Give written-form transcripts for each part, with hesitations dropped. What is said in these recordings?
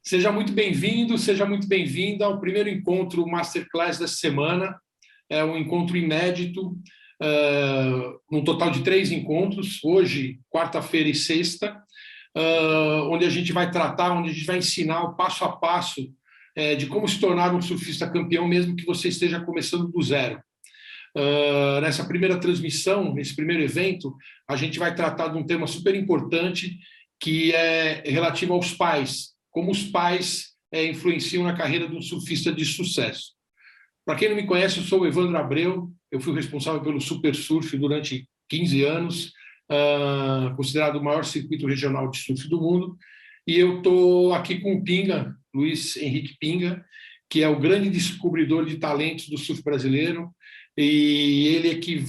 Seja muito bem-vindo, seja muito bem-vinda ao primeiro encontro Masterclass dessa semana. É um encontro inédito, um total de 3 encontros, hoje, quarta-feira e sexta, onde a gente vai tratar, onde a gente vai ensinar o passo a passo de como se tornar um surfista campeão, mesmo que você esteja começando do zero. Nessa primeira transmissão, nesse primeiro evento, a gente vai tratar de um tema super importante, que é relativo aos pais, como os pais influenciam na carreira de um surfista de sucesso. Para quem não me conhece, eu sou o Evandro Abreu, eu fui responsável pelo Super Surf durante 15 anos, considerado o maior circuito regional de surf do mundo, e eu estou aqui com o Pinga, Luiz Henrique Pinga, que é o grande descobridor de talentos do surf brasileiro, e ele é que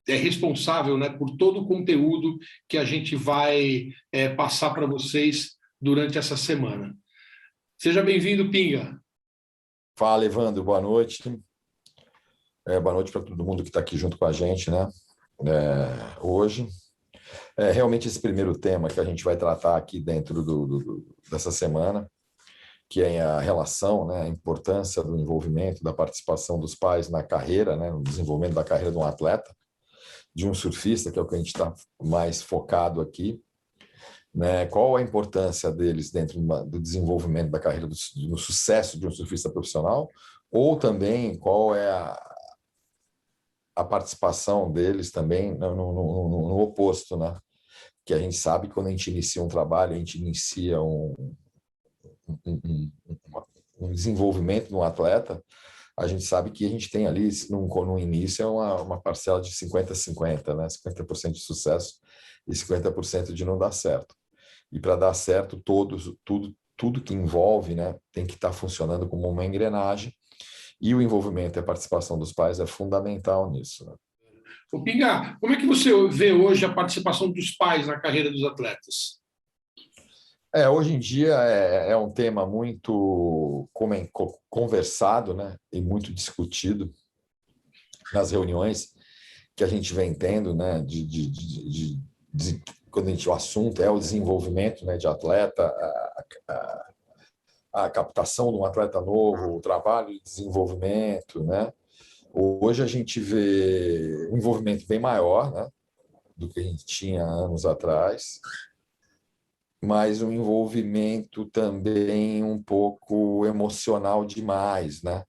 é responsável, né, por todo o conteúdo que a gente vai passar para vocês durante essa semana. Seja bem-vindo, Pinga. Fala, Evandro, boa noite. Boa noite para todo mundo que está aqui junto com a gente, né? Hoje. Realmente esse primeiro tema que a gente vai tratar aqui dentro dessa semana, que é a relação, né, a importância do envolvimento, da participação dos pais na carreira, né, no desenvolvimento da carreira de um atleta, de um surfista, que é o que a gente está mais focado aqui, né? Qual a importância deles dentro do desenvolvimento da carreira, do sucesso de um surfista profissional, ou também qual é a participação deles também no oposto, né? Que a gente sabe que quando a gente inicia um trabalho, a gente inicia um desenvolvimento de um atleta, a gente sabe que a gente tem ali, no início, uma parcela de 50-50, né? 50% de sucesso e 50% de não dar certo. E para dar certo, tudo que envolve, né, tem que estar funcionando como uma engrenagem, e o envolvimento e a participação dos pais é fundamental nisso, né? Ô, Pinga, como é que você vê hoje a participação dos pais na carreira dos atletas? Hoje em dia é um tema muito conversado, né, e muito discutido nas reuniões que a gente vem tendo, né, quando o assunto é o desenvolvimento, né, de atleta, a captação de um atleta novo, o trabalho de desenvolvimento, né? Hoje a gente vê um envolvimento bem maior, né, do que a gente tinha anos atrás, mas um envolvimento também um pouco emocional demais, né?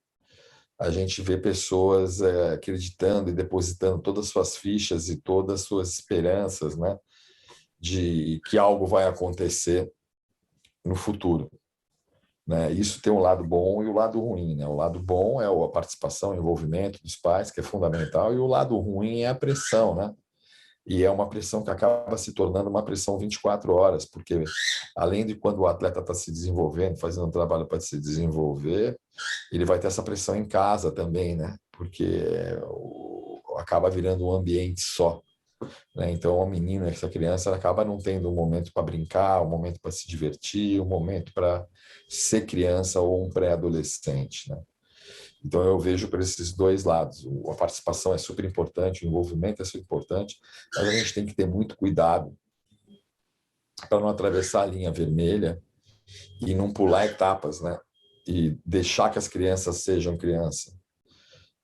A gente vê pessoas acreditando e depositando todas as suas fichas e todas as suas esperanças, né, de que algo vai acontecer no futuro, né? Isso tem um lado bom e o lado ruim, né? O lado bom é a participação, o envolvimento dos pais, que é fundamental, e o lado ruim é a pressão, né? E é uma pressão que acaba se tornando uma pressão 24 horas, porque além de quando o atleta está se desenvolvendo, fazendo um trabalho para se desenvolver, ele vai ter essa pressão em casa também, né? Porque acaba virando um ambiente só, né? Então, a menina, essa criança, ela acaba não tendo um momento para brincar, um momento para se divertir, um momento para ser criança ou um pré-adolescente, né? Então, eu vejo por esses dois lados. A participação é super importante, o envolvimento é super importante, mas a gente tem que ter muito cuidado para não atravessar a linha vermelha e não pular etapas, né? E deixar que as crianças sejam crianças,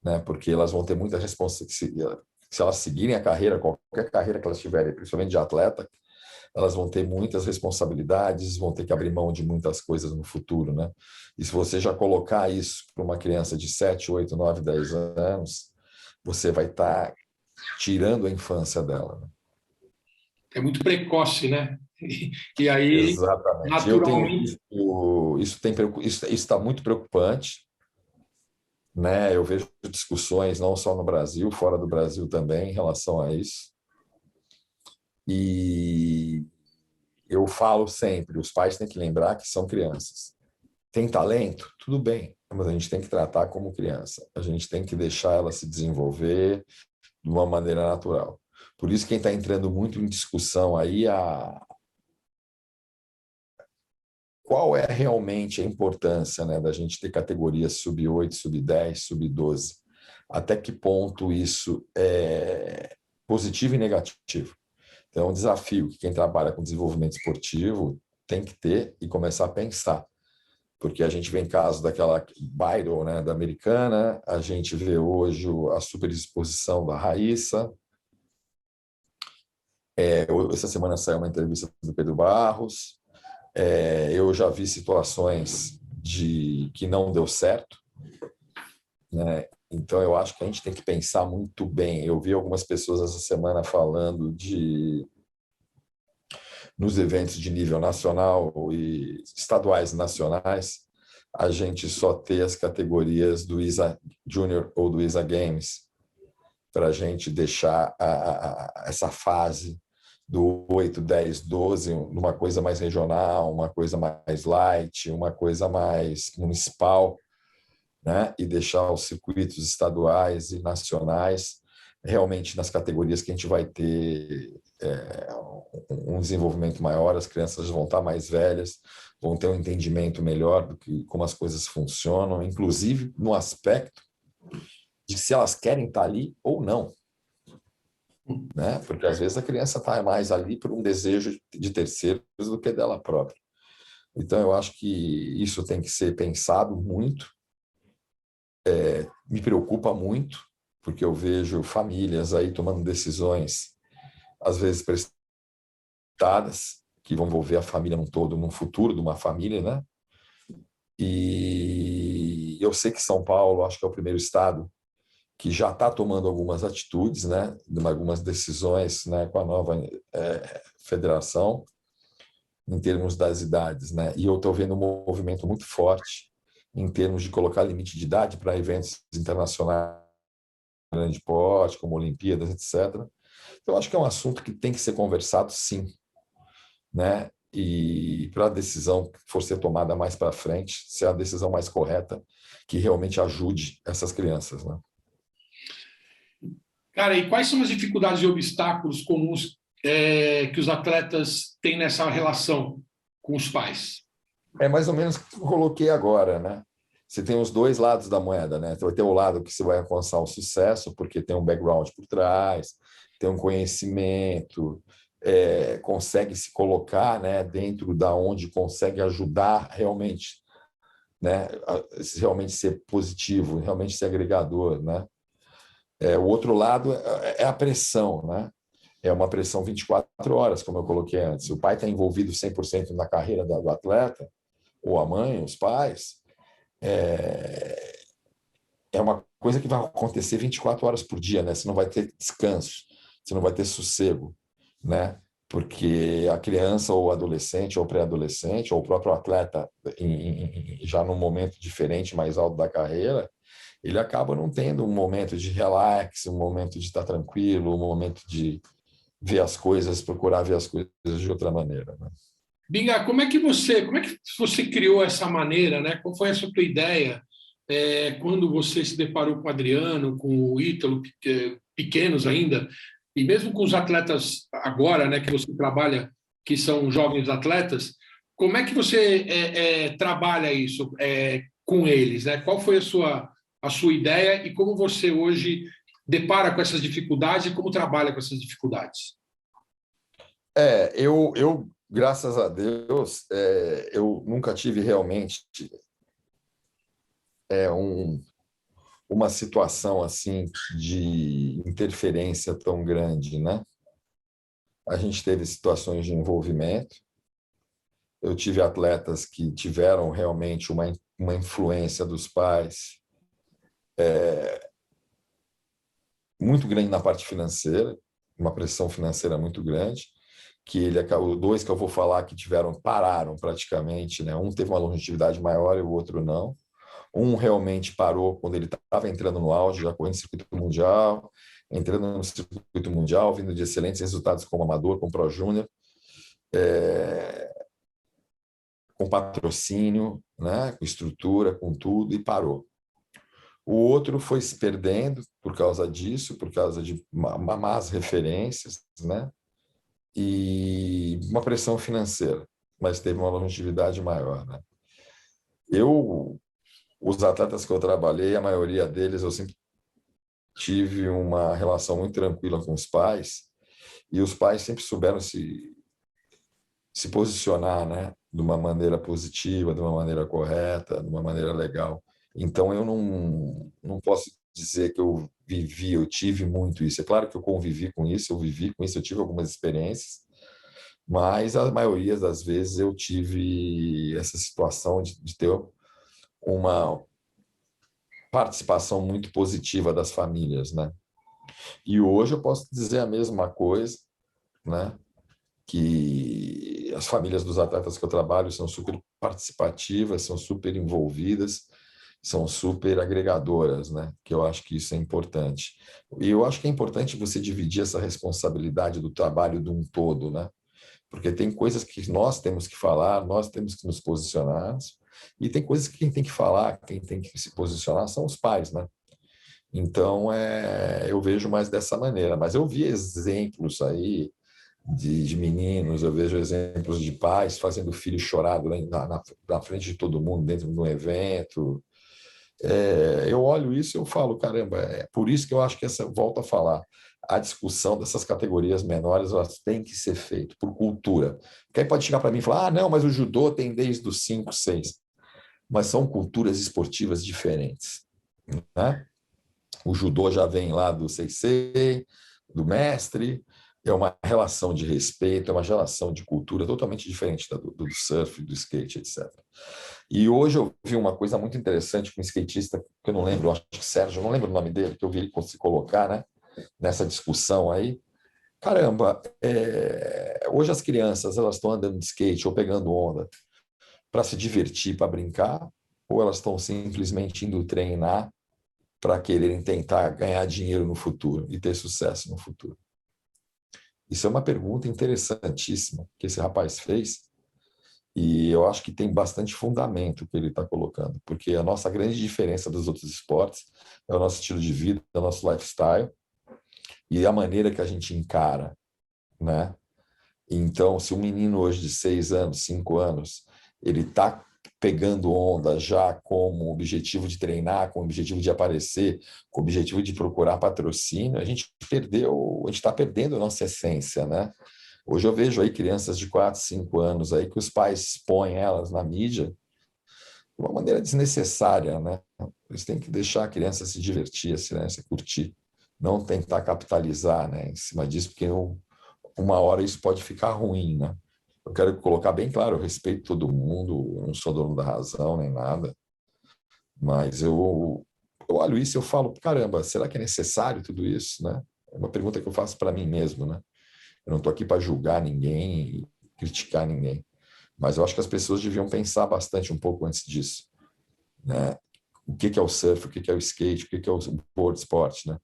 né? Porque elas vão ter muita responsabilidade. Se elas seguirem a carreira, qualquer carreira que elas tiverem, principalmente de atleta, elas vão ter muitas responsabilidades, vão ter que abrir mão de muitas coisas no futuro, né? E se você já colocar isso para uma criança de 7, 8, 9, 10 anos, você vai estar tirando a infância dela, né? É muito precoce, né? E aí, Exatamente. Eu tenho naturalmente... isso está muito preocupante, né? Eu vejo discussões não só no Brasil, fora do Brasil também, em relação a isso. E eu falo sempre, os pais têm que lembrar que são crianças. Tem talento? Tudo bem, mas a gente tem que tratar como criança. A gente tem que deixar ela se desenvolver de uma maneira natural. Por isso, quem está entrando muito em discussão aí, qual é realmente a importância, né, da gente ter categorias sub-8, sub-10, sub-12? Até que ponto isso é positivo e negativo? Então, é um desafio que quem trabalha com desenvolvimento esportivo tem que ter e começar a pensar. porque a gente vê em caso daquela Bidle, né, da Americana, a gente vê hoje a superexposição da Raíssa. Essa semana saiu uma entrevista do Pedro Barros. Eu já vi situações que não deu certo, né? Então, eu acho que a gente tem que pensar muito bem. Eu vi algumas pessoas essa semana falando nos eventos de nível nacional e estaduais e nacionais, a gente só ter as categorias do ISA Junior ou do ISA Games, para a gente deixar essa fase do 8, 10, 12, numa coisa mais regional, uma coisa mais light, uma coisa mais municipal, né? E deixar os circuitos estaduais e nacionais realmente nas categorias que a gente vai ter um desenvolvimento maior, as crianças vão estar mais velhas, vão ter um entendimento melhor do que como as coisas funcionam, inclusive no aspecto de se elas querem estar ali ou não, né? Porque às vezes a criança está mais ali por um desejo de terceiros do que dela própria. Então eu acho que isso tem que ser pensado muito. Me preocupa muito, porque eu vejo famílias aí tomando decisões, às vezes precipitadas, que vão envolver a família num todo, no futuro de uma família, né? E eu sei que São Paulo, acho que é o primeiro estado que já está tomando algumas atitudes, né? Algumas decisões, né? Com a nova federação, em termos das idades, né? E eu estou vendo um movimento muito forte em termos de colocar limite de idade para eventos internacionais de grande porte, como Olimpíadas, etc. Eu acho que é um assunto que tem que ser conversado, sim, né? E para a decisão que for ser tomada mais para frente, ser a decisão mais correta, que realmente ajude essas crianças, né? Cara, e quais são as dificuldades e obstáculos comuns que os atletas têm nessa relação com os pais? É mais ou menos o que eu coloquei agora, né? Você tem os dois lados da moeda, né? Você vai ter o lado que você vai alcançar o sucesso, porque tem um background por trás, tem um conhecimento, consegue se colocar, né, dentro da onde consegue ajudar realmente, né, realmente ser positivo, realmente ser agregador, né? O outro lado é a pressão, né? É uma pressão 24 horas, como eu coloquei antes. O pai está envolvido 100% na carreira do atleta, ou a mãe, os pais, é uma coisa que vai acontecer 24 horas por dia, né? Você não vai ter descanso, você não vai ter sossego, né? Porque a criança ou adolescente ou pré-adolescente ou o próprio atleta já num momento diferente, mais alto da carreira, ele acaba não tendo um momento de relax, um momento de estar tranquilo, um momento de ver as coisas, procurar ver as coisas de outra maneira, né? Binga, como é que você criou essa maneira, né? Qual foi essa tua ideia quando você se deparou com o Adriano, com o Ítalo, pequenos ainda, e mesmo com os atletas agora, né, que você trabalha, que são jovens atletas, como é que você trabalha isso com eles, né? Qual foi a sua ideia e como você hoje depara com essas dificuldades e como trabalha com essas dificuldades? Eu graças a Deus, eu nunca tive realmente uma situação assim de interferência tão grande, né? A gente teve situações de envolvimento. Eu tive atletas que tiveram realmente uma influência dos pais muito grande na parte financeira, uma pressão financeira muito grande, que ele acabou, dois que eu vou falar que pararam praticamente, né? Um teve uma longevidade maior e o outro não. Um realmente parou quando ele estava entrando no auge, já correndo circuito mundial, entrando no circuito mundial, vindo de excelentes resultados como amador, como pro júnior, com patrocínio, né? Com estrutura, com tudo, e parou. O outro foi se perdendo por causa disso, por causa de más referências, né? E uma pressão financeira, mas teve uma longevidade maior, né? Os atletas que eu trabalhei, a maioria deles, eu sempre tive uma relação muito tranquila com os pais, e os pais sempre souberam se posicionar, né? de uma maneira positiva, de uma maneira correta, de uma maneira legal. Então, eu não posso dizer que eu tive muito isso. É claro que eu convivi com isso, eu vivi com isso, eu tive algumas experiências, mas a maioria das vezes eu tive essa situação de ter uma participação muito positiva das famílias, né? E hoje eu posso dizer a mesma coisa, né? Que as famílias dos atletas que eu trabalho são super participativas, são super envolvidas, são super agregadoras, né? Que eu acho que isso é importante. E eu acho que é importante você dividir essa responsabilidade do trabalho de um todo, né? Porque tem coisas que nós temos que falar, nós temos que nos posicionar, e tem coisas que quem tem que falar, quem tem que se posicionar são os pais, né? Então, eu vejo mais dessa maneira. Mas eu vi exemplos aí de meninos, eu vejo exemplos de pais fazendo o filho chorar na frente de todo mundo, dentro de um evento. Eu olho isso e eu falo, caramba, é por isso que eu acho que volta a falar, a discussão dessas categorias menores, elas têm que ser feitas por cultura. Porque aí pode chegar para mim e falar, não, mas o judô tem desde os 5, 6. Mas são culturas esportivas diferentes, né? O judô já vem lá do sensei, do mestre, é uma relação de respeito, é uma relação de cultura totalmente diferente do surf, do skate, etc. E hoje eu vi uma coisa muito interessante com um skatista, que eu não lembro, acho que Sérgio, eu não lembro o nome dele, que eu vi ele se colocar, né, nessa discussão aí. Caramba, hoje as crianças elas estão andando de skate ou pegando onda para se divertir, para brincar, ou elas estão simplesmente indo treinar para quererem tentar ganhar dinheiro no futuro e ter sucesso no futuro? Isso é uma pergunta interessantíssima que esse rapaz fez e eu acho que tem bastante fundamento o que ele está colocando, porque a nossa grande diferença dos outros esportes é o nosso estilo de vida, é o nosso lifestyle e a maneira que a gente encara, né? Então, se um menino hoje de 6 anos, 5 anos, ele está pegando onda já como objetivo de treinar, com o objetivo de aparecer, com o objetivo de procurar patrocínio, a gente está perdendo a nossa essência, né? Hoje eu vejo aí crianças de 4, 5 anos aí que os pais expõem elas na mídia de uma maneira desnecessária, né? Eles têm que deixar a criança se divertir, se curtir, não tentar capitalizar, né, em cima disso, porque uma hora isso pode ficar ruim, né? Eu quero colocar bem claro, eu respeito todo mundo, eu não sou dono da razão nem nada, mas eu olho isso e eu falo, caramba, será que é necessário tudo isso, né? É uma pergunta que eu faço para mim mesmo, né? Eu não estou aqui para julgar ninguém e criticar ninguém, mas eu acho que as pessoas deviam pensar bastante um pouco antes disso, né? O que é o surf, o que é o skate, o que é o board sport, né?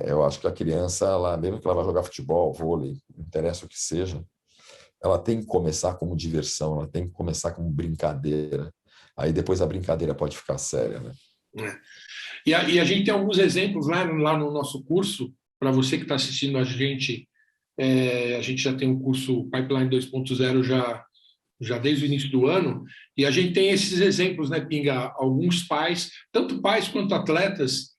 Eu acho que a criança, mesmo que ela vá jogar futebol, vôlei, não interessa o que seja, ela tem que começar como diversão, ela tem que começar como brincadeira. Aí depois a brincadeira pode ficar séria, né? E a gente tem alguns exemplos lá no nosso curso, para você que está assistindo a gente já tem o curso Pipeline 2.0 já desde o início do ano, e a gente tem esses exemplos, né, Pinga? Alguns pais, tanto pais quanto atletas,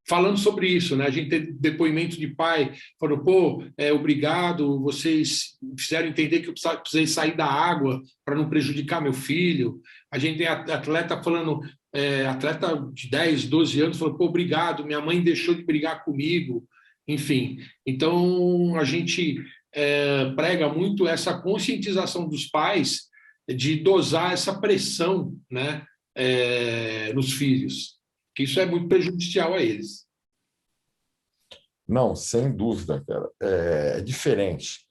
falando sobre isso, né? A gente tem depoimento de pai, falou, pô, obrigado, vocês fizeram entender que eu precisei sair da água para não prejudicar meu filho. A gente tem atleta falando, atleta de 10, 12 anos, falou, pô, obrigado, minha mãe deixou de brigar comigo. Enfim, então a gente prega muito essa conscientização dos pais de dosar essa pressão, né, nos filhos, que isso é muito prejudicial a eles. Não, sem dúvida, cara. É diferente.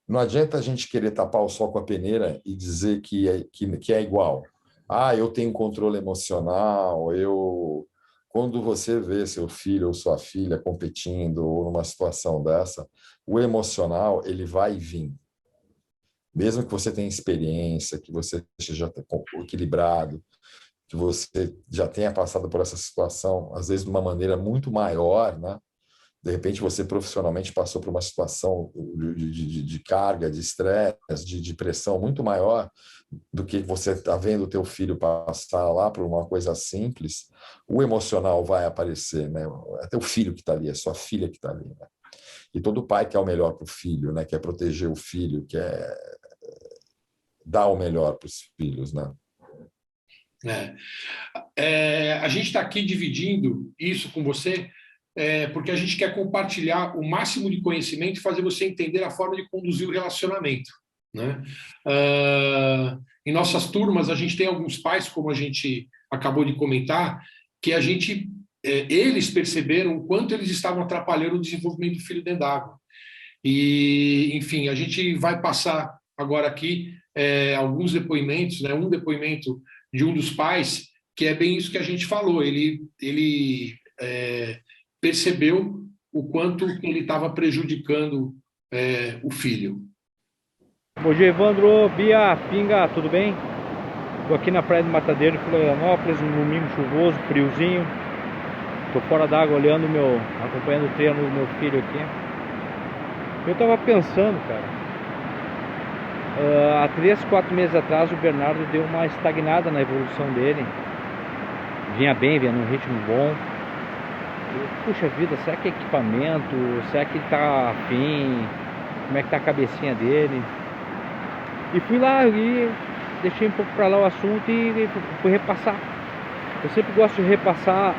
Não adianta a gente querer tapar o sol com a peneira e dizer que é igual. Ah, eu tenho controle emocional, Quando você vê seu filho ou sua filha competindo ou numa situação dessa, o emocional, ele vai e vir. Mesmo que você tenha experiência, que você seja equilibrado, que você já tenha passado por essa situação, às vezes de uma maneira muito maior, né? De repente você profissionalmente passou por uma situação de carga, de estresse, de pressão muito maior do que você está vendo o teu filho passar lá por uma coisa simples, o emocional vai aparecer, né? É teu filho que está ali, é sua filha que está ali, né? E todo pai quer o melhor para o filho, né? Quer proteger o filho, quer dar o melhor para os filhos, né? A gente está aqui dividindo isso com você porque a gente quer compartilhar o máximo de conhecimento e fazer você entender a forma de conduzir o relacionamento, né? Em nossas turmas, a gente tem alguns pais, como a gente acabou de comentar, que eles perceberam o quanto eles estavam atrapalhando o desenvolvimento do filho dentro d'água. E, enfim, a gente vai passar agora aqui alguns depoimentos, né? Um depoimento de um dos pais, que é bem isso que a gente falou. Ele percebeu o quanto ele estava prejudicando o filho. Bom dia, Evandro, Bia, Pinga, tudo bem? Estou aqui na Praia do Matadeiro, Florianópolis, um domingo chuvoso, friozinho. Estou fora d'água acompanhando o treino do meu filho aqui. Eu estava pensando, cara, há 3, 4 meses atrás o Bernardo deu uma estagnada na evolução dele. Vinha bem, vinha num ritmo bom. Puxa vida, será que é equipamento? Será que ele está afim? Como é que tá a cabecinha dele? E fui lá e deixei um pouco para lá o assunto e fui repassar. Eu sempre gosto de repassar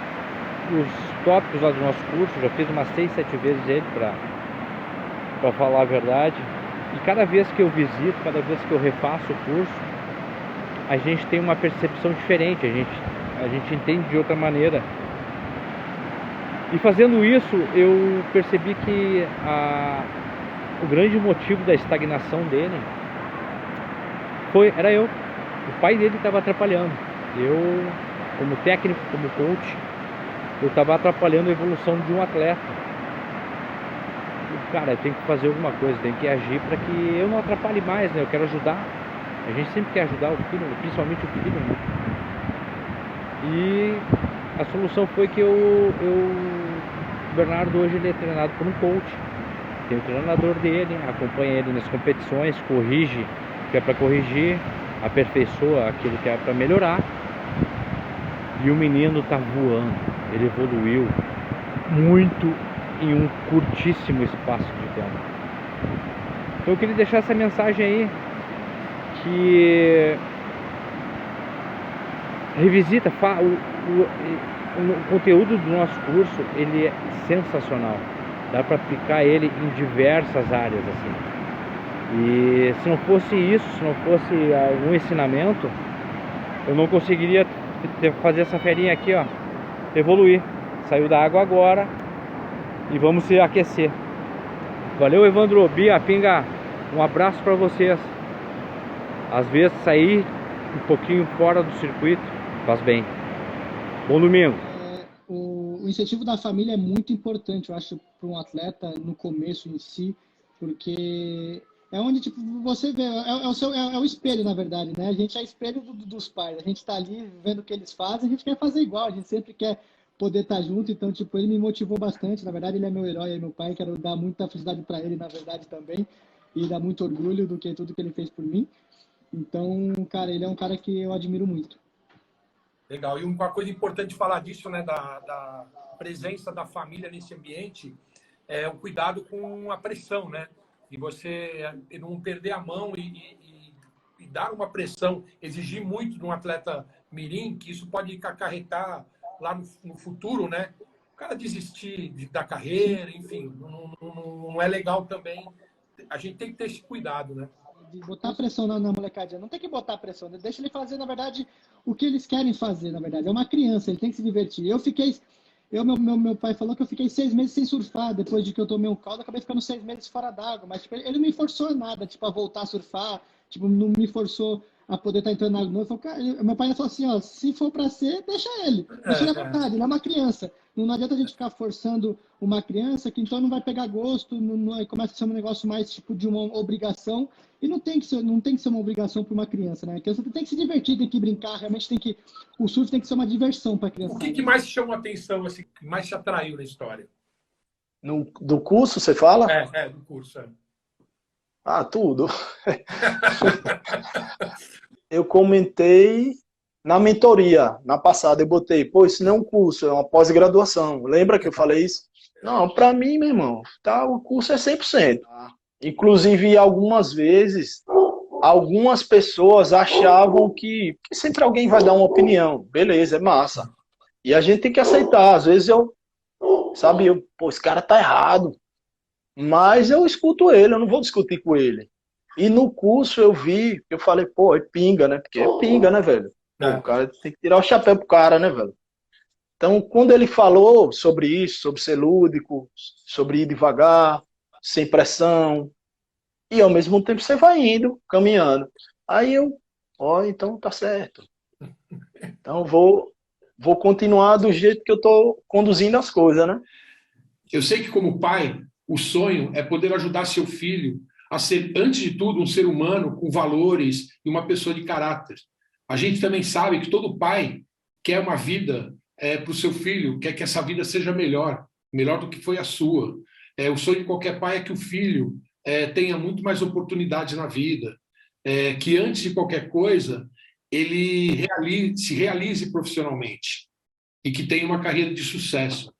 os tópicos lá do nosso curso. Já fiz umas 6, 7 vezes ele para falar a verdade. E cada vez que eu visito, cada vez que eu repasso o curso, a gente tem uma percepção diferente, a gente entende de outra maneira. E fazendo isso, eu percebi que o grande motivo da estagnação dele era eu. O pai dele estava atrapalhando. Eu, como técnico, como coach, eu estava atrapalhando a evolução de um atleta. E, cara, eu tenho que fazer alguma coisa, tenho que agir para que eu não atrapalhe mais, né? Eu quero ajudar. A gente sempre quer ajudar o filho, principalmente o filho, né? E a solução foi que o Bernardo hoje ele é treinado por um coach. Tem o treinador dele, acompanha ele nas competições, corrige o que é para corrigir, aperfeiçoa aquilo que é para melhorar. E o menino tá voando, ele evoluiu muito em um curtíssimo espaço de tempo. Então eu queria deixar essa mensagem aí, que revisita o conteúdo do nosso curso, ele é sensacional. Dá para aplicar ele em diversas áreas assim. E se não fosse isso, se não fosse algum ensinamento, eu não conseguiria fazer essa ferinha aqui, ó, evoluir. Saiu da água agora e vamos se aquecer. Valeu, Evandro, Bia, Pinga, um abraço para vocês. Às vezes sair um pouquinho fora do circuito faz bem. Bom domingo. O incentivo da família é muito importante, eu acho, para um atleta no começo em si, porque é onde tipo, você vê, é o espelho, na verdade, né? A gente é espelho dos pais, a gente está ali vendo o que eles fazem, a gente quer fazer igual, a gente sempre quer poder estar junto, então, tipo, ele me motivou bastante, na verdade ele é meu herói, é meu pai, quero dar muita felicidade para ele, na verdade, também, e dar muito orgulho do que tudo que ele fez por mim. Então, cara, ele é um cara que eu admiro muito. Legal. E uma coisa importante de falar disso, né, da presença da família nesse ambiente, é o cuidado com a pressão, né? E você não perder a mão e dar uma pressão, exigir muito de um atleta mirim, que isso pode acarretar lá no futuro, né? O cara desistir da carreira, enfim, não é legal também. A gente tem que ter esse cuidado, né? De botar pressão na molecadinha. Não tem que botar pressão, né? Deixa ele fazer, na verdade, o que eles querem fazer, na verdade. É uma criança, ele tem que se divertir. Meu pai falou que eu fiquei 6 meses sem surfar, depois de que eu tomei um caldo, eu acabei ficando 6 meses fora d'água, mas tipo, ele não me forçou nada, tipo, a voltar a surfar, tipo, não me forçou a poder estar entrando na água. Meu pai falou assim, ó, se for para ser, deixa ele à vontade, ele é uma criança. Não adianta a gente ficar forçando uma criança que então não vai pegar gosto, começa a ser um negócio mais tipo de uma obrigação, e não tem que ser uma obrigação para uma criança, né? A criança tem que se divertir, tem que brincar, realmente o surf tem que ser uma diversão para a criança. O que mais te chamou a atenção, assim, que mais te atraiu na história? Do curso, você fala? Do curso, Ah, tudo. Eu comentei na mentoria, na passada, eu botei, pô, isso não é um curso, é uma pós-graduação. Lembra que eu falei isso? Não, para mim, meu irmão, tá, o curso é 100%. Inclusive, algumas vezes, algumas pessoas achavam que sempre alguém vai dar uma opinião. Beleza, é massa. E a gente tem que aceitar. Às vezes pô, esse cara tá errado. Mas eu escuto ele, eu não vou discutir com ele. E no curso eu falei, pô, é pinga, né? Porque é pinga, né, velho? Pô, o cara tem que tirar o chapéu pro cara, né, velho? Então, quando ele falou sobre isso, sobre ser lúdico, sobre ir devagar, sem pressão, e ao mesmo tempo você vai indo, caminhando. Aí então tá certo. Então vou continuar do jeito que eu tô conduzindo as coisas, né? Eu sei que, como pai, o sonho é poder ajudar seu filho a ser, antes de tudo, um ser humano com valores e uma pessoa de caráter. A gente também sabe que todo pai quer uma vida para o seu filho, quer que essa vida seja melhor, melhor do que foi a sua. O sonho de qualquer pai é que o filho tenha muito mais oportunidades na vida, que antes de qualquer coisa ele se realize profissionalmente e que tenha uma carreira de sucesso.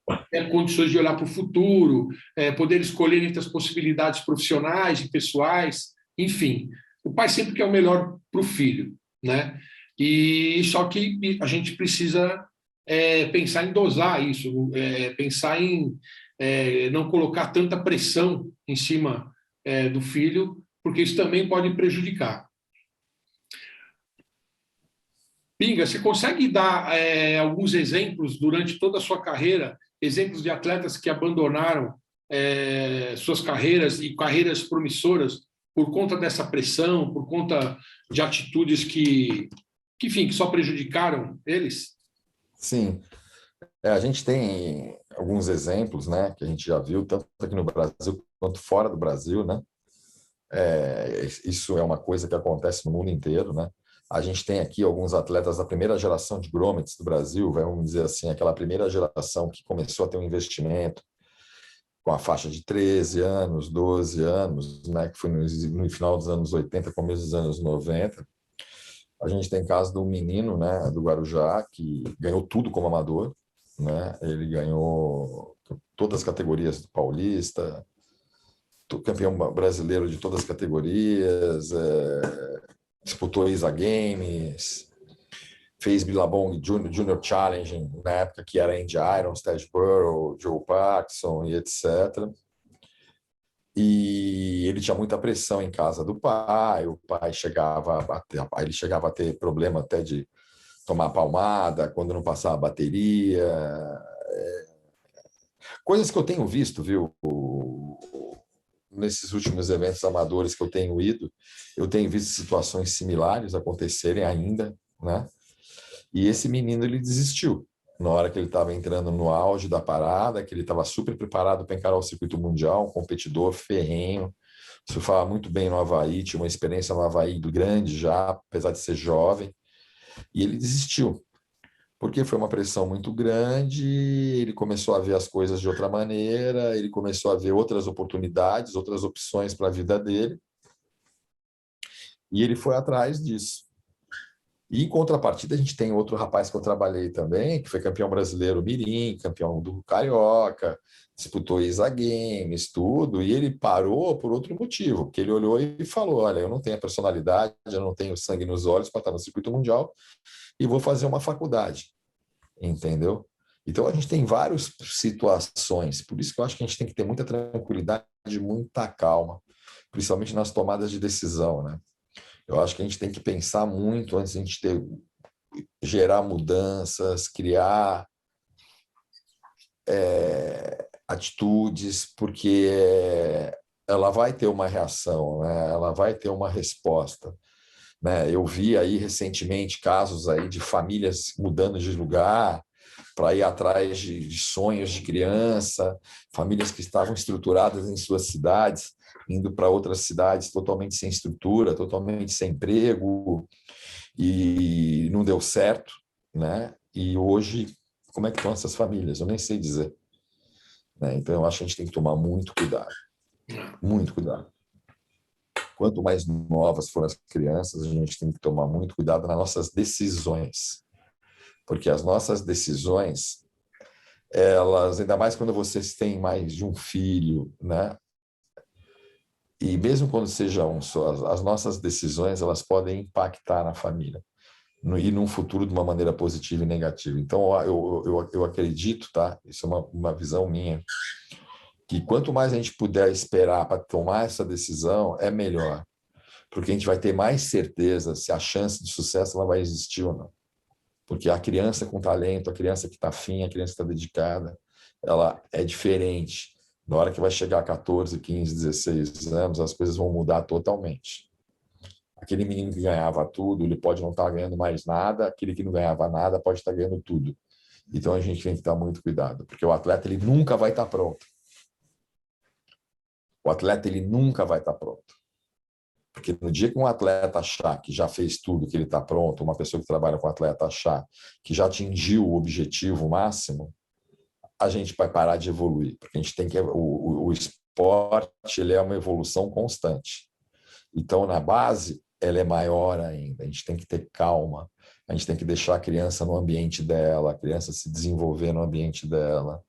Condições de olhar para o futuro, poder escolher entre as possibilidades profissionais e pessoais, enfim. O pai sempre quer o melhor para o filho, né? E só que a gente precisa pensar em dosar isso, pensar em não colocar tanta pressão em cima do filho, porque isso também pode prejudicar. Pinga, você consegue dar alguns exemplos durante toda a sua carreira, exemplos de atletas que abandonaram suas carreiras e carreiras promissoras por conta dessa pressão, por conta de atitudes enfim, que só prejudicaram eles? Sim. A gente tem alguns exemplos, né, que a gente já viu, tanto aqui no Brasil quanto fora do Brasil, né? Isso é uma coisa que acontece no mundo inteiro, né? A gente tem aqui alguns atletas da primeira geração de grommets do Brasil, vamos dizer assim, aquela primeira geração que começou a ter um investimento com a faixa de 13 anos, 12 anos, né, que foi no final dos anos 80, começo dos anos 90. A gente tem caso do menino, né, do Guarujá, que ganhou tudo como amador, né? Ele ganhou todas as categorias do Paulista, campeão brasileiro de todas as categorias, disputou ISA Games, fez Billabong Junior Challenge na época que era Andy Irons, Ted Burrow, Joe Paxson e etc. E ele tinha muita pressão em casa do pai, o pai ele chegava a ter problema até de tomar palmada quando não passava a bateria. Coisas que eu tenho visto, viu? Nesses últimos eventos amadores que eu tenho ido, eu tenho visto situações similares acontecerem ainda, né? E esse menino, ele desistiu na hora que ele estava entrando no auge da parada, que ele estava super preparado para encarar o circuito mundial, um competidor ferrenho, surfava muito bem no Havaí, tinha uma experiência no Havaí grande já, apesar de ser jovem, e ele desistiu, porque foi uma pressão muito grande, ele começou a ver as coisas de outra maneira, ele começou a ver outras oportunidades, outras opções para a vida dele, e ele foi atrás disso. E, em contrapartida, a gente tem outro rapaz que eu trabalhei também, que foi campeão brasileiro Mirim, campeão do Carioca, disputou ISA Games, tudo, e ele parou por outro motivo, porque ele olhou e falou, olha, eu não tenho a personalidade, eu não tenho sangue nos olhos para estar no circuito mundial e vou fazer uma faculdade, entendeu? Então, a gente tem várias situações, por isso que eu acho que a gente tem que ter muita tranquilidade, muita calma, principalmente nas tomadas de decisão, né? Eu acho que a gente tem que pensar muito antes de a gente gerar mudanças, criar atitudes, porque ela vai ter uma reação, né? Ela vai ter uma resposta, né? Eu vi aí recentemente casos aí de famílias mudando de lugar para ir atrás de sonhos de criança, famílias que estavam estruturadas em suas cidades, indo para outras cidades totalmente sem estrutura, totalmente sem emprego, e não deu certo, né? E hoje, como é que estão essas famílias? Eu nem sei dizer, né? Então, eu acho que a gente tem que tomar muito cuidado, muito cuidado. Quanto mais novas forem as crianças, a gente tem que tomar muito cuidado nas nossas decisões, porque as nossas decisões, elas, ainda mais quando vocês têm mais de um filho, né? E mesmo quando seja um só, as nossas decisões elas podem impactar na família e num futuro de uma maneira positiva e negativa. Então, eu acredito, tá? Isso é uma visão minha, que quanto mais a gente puder esperar para tomar essa decisão, é melhor. Porque a gente vai ter mais certeza se a chance de sucesso ela vai existir ou não. Porque a criança com talento, a criança que está afim, a criança que está dedicada, ela é diferente. Na hora que vai chegar a 14, 15, 16 anos, as coisas vão mudar totalmente. Aquele menino que ganhava tudo, ele pode não estar ganhando mais nada, aquele que não ganhava nada pode estar ganhando tudo. Então a gente tem que ter muito cuidado, porque o atleta ele nunca vai estar pronto. O atleta ele nunca vai estar pronto. Porque no dia que um atleta achar que já fez tudo, que ele está pronto, uma pessoa que trabalha com atleta achar que já atingiu o objetivo máximo, a gente vai parar de evoluir. Porque a gente tem que o esporte ele é uma evolução constante. Então, na base, ela é maior ainda. A gente tem que ter calma. A gente tem que deixar a criança no ambiente dela, a criança se desenvolver no ambiente dela.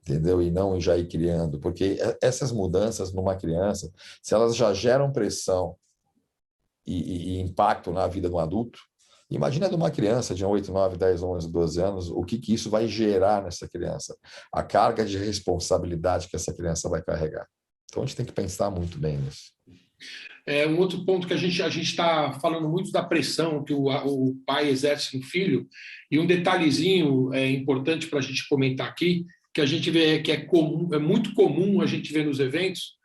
Entendeu? E não já ir criando. Porque essas mudanças numa criança, se elas já geram pressão e impacto na vida do adulto, imagina de uma criança de 8, 9, 10, 11, 12 anos, o que isso vai gerar nessa criança, a carga de responsabilidade que essa criança vai carregar. Então, a gente tem que pensar muito bem nisso. Um outro ponto que a gente está falando muito da pressão que o pai exerce no filho, e um detalhezinho importante para a gente comentar aqui, que a gente vê que é muito comum a gente ver nos eventos,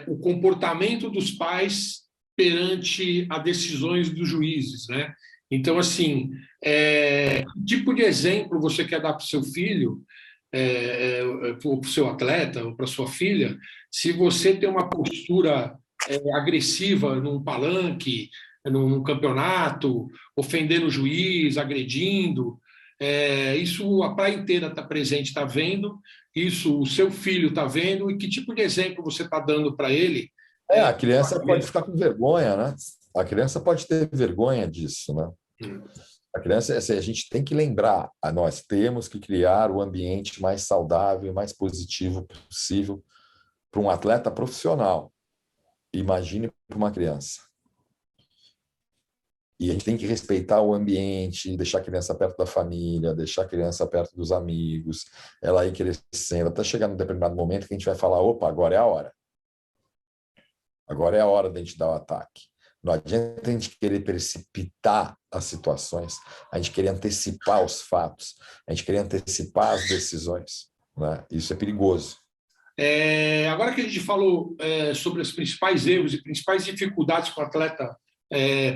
o comportamento dos pais perante as decisões dos juízes, né? Então, assim, que tipo de exemplo você quer dar para o seu filho, ou para o seu atleta, ou para a sua filha, se você tem uma postura agressiva num palanque, num campeonato, ofendendo o juiz, agredindo? Isso a praia inteira está presente, está vendo, isso o seu filho está vendo, e que tipo de exemplo você está dando para ele? A criança pode ficar com vergonha, né? A criança pode ter vergonha disso, né? A criança, assim, a gente tem que lembrar, nós temos que criar o ambiente mais saudável, mais positivo possível para um atleta profissional. Imagine para uma criança. E a gente tem que respeitar o ambiente, deixar a criança perto da família, deixar a criança perto dos amigos, ela ir crescendo, até chegar num determinado momento que a gente vai falar, opa, agora é a hora. Agora é a hora da gente dar o ataque. Não adianta a gente querer precipitar as situações, a gente querer antecipar os fatos, a gente querer antecipar as decisões, né? Isso é perigoso. Agora que a gente falou sobre os principais erros e principais dificuldades que o atleta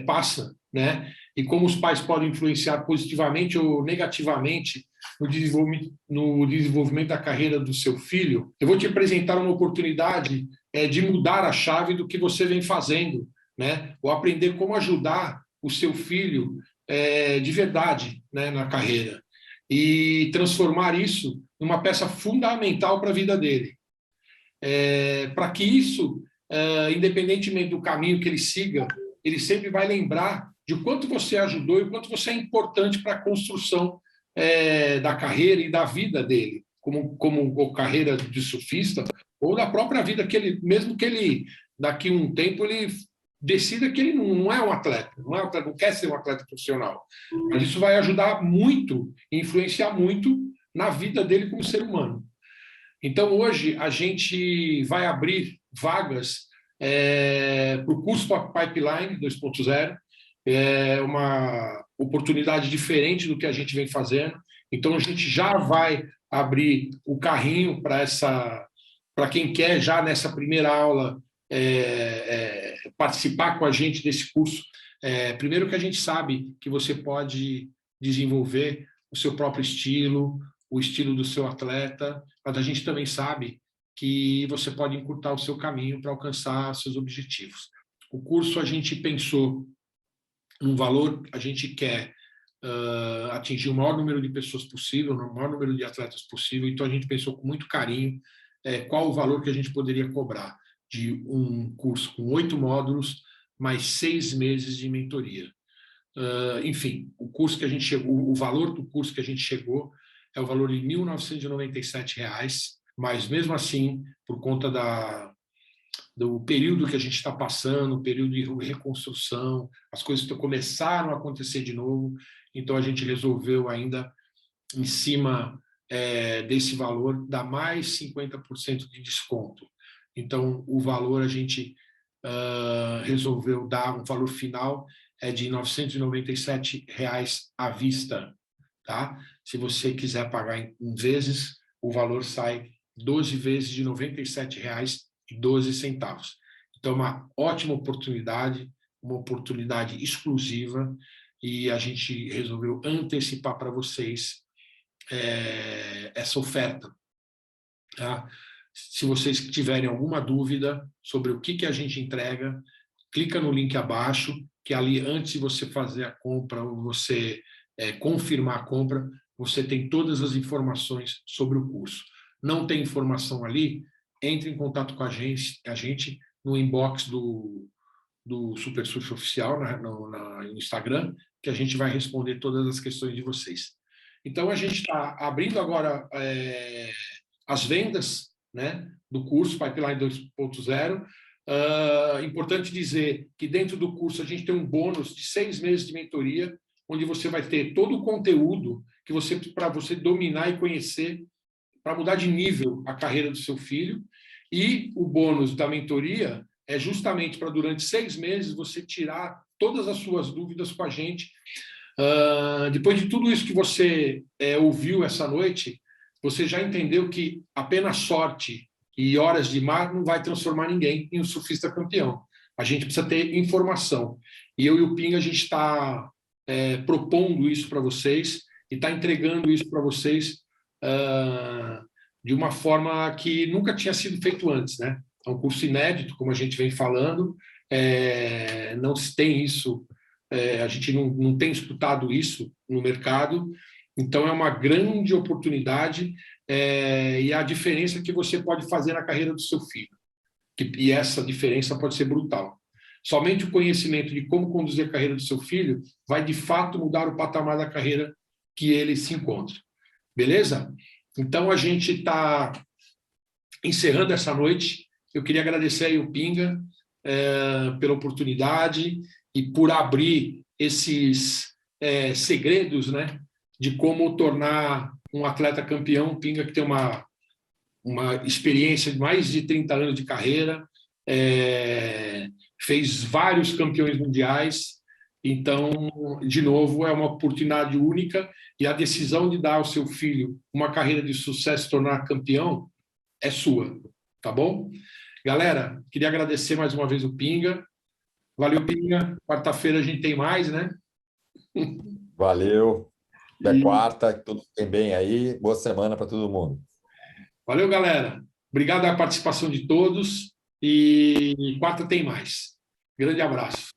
passa, né? E como os pais podem influenciar positivamente ou negativamente no desenvolvimento da carreira do seu filho, eu vou te apresentar uma oportunidade de mudar a chave do que você vem fazendo, né? Ou aprender como ajudar o seu filho de verdade, né, na carreira, e transformar isso numa peça fundamental para a vida dele. Para que isso, independentemente do caminho que ele siga, ele sempre vai lembrar de quanto você ajudou e quanto você é importante para a construção da carreira e da vida dele, como carreira de surfista, ou da própria vida que ele, mesmo que ele, daqui a um tempo, ele decida que ele não é um atleta, não quer ser um atleta profissional. Mas isso vai ajudar muito, influenciar muito na vida dele como ser humano. Então, hoje, a gente vai abrir vagas para o curso Pipeline 2.0. É uma oportunidade diferente do que a gente vem fazendo. Então, a gente já vai abrir o carrinho para quem quer, já nessa primeira aula, participar com a gente desse curso. Primeiro que a gente sabe que você pode desenvolver o seu próprio estilo, o estilo do seu atleta, mas a gente também sabe que você pode encurtar o seu caminho para alcançar seus objetivos. O curso a gente pensou num valor, a gente quer atingir o maior número de pessoas possível, o maior número de atletas possível, então a gente pensou com muito carinho qual o valor que a gente poderia cobrar de um curso com 8 módulos, mais 6 meses de mentoria. Enfim, o curso que a gente chegou, o valor do curso que a gente chegou é o valor de R$ 1.997, mas mesmo assim, por conta do período que a gente está passando, o período de reconstrução, as coisas começaram a acontecer de novo, então a gente resolveu ainda, em cima desse valor, dar mais 50% de desconto. Então, o valor a gente resolveu dar, um valor final de R$ 997 à vista. Tá? Se você quiser pagar em vezes, o valor sai 12 vezes de R$ 97,12. Então, uma ótima oportunidade, uma oportunidade exclusiva, e a gente resolveu antecipar para vocês essa oferta. Tá? Se vocês tiverem alguma dúvida sobre o que a gente entrega, clica no link abaixo, que ali, antes de você fazer a compra, ou você confirmar a compra, você tem todas as informações sobre o curso. Não tem informação ali, entre em contato com a gente no inbox do Super Surf Oficial, no Instagram, que a gente vai responder todas as questões de vocês. Então, a gente está abrindo agora as vendas, né, do curso Pipeline 2.0. Importante dizer que dentro do curso a gente tem um bônus de 6 meses de mentoria, onde você vai ter todo o conteúdo que para você dominar e conhecer, para mudar de nível a carreira do seu filho. E o bônus da mentoria é justamente para, durante 6 meses, você tirar todas as suas dúvidas com a gente. Depois de tudo isso que você ouviu essa noite, você já entendeu que apenas sorte e horas de mar não vai transformar ninguém em um surfista campeão. A gente precisa ter informação. E eu e o Pinga, a gente está propondo isso para vocês e está entregando isso para vocês de uma forma que nunca tinha sido feito antes, né? É um curso inédito, como a gente vem falando, não se tem isso, a gente não tem escutado isso no mercado, então é uma grande oportunidade e a diferença que você pode fazer na carreira do seu filho. E essa diferença pode ser brutal. Somente o conhecimento de como conduzir a carreira do seu filho vai, de fato, mudar o patamar da carreira que ele se encontra. Beleza? Então, a gente está encerrando essa noite. Eu queria agradecer aí o Pinga pela oportunidade e por abrir esses segredos, né, de como tornar um atleta campeão. Pinga, que tem uma experiência de mais de 30 anos de carreira, fez vários campeões mundiais. Então, de novo, é uma oportunidade única, e a decisão de dar ao seu filho uma carreira de sucesso, tornar campeão, é sua, tá bom? Galera, queria agradecer mais uma vez o Pinga. Valeu, Pinga. Quarta-feira a gente tem mais, né? Valeu. Até quarta, que tudo fique bem aí. Boa semana para todo mundo. Valeu, galera. Obrigado pela participação de todos, e quarta tem mais. Grande abraço.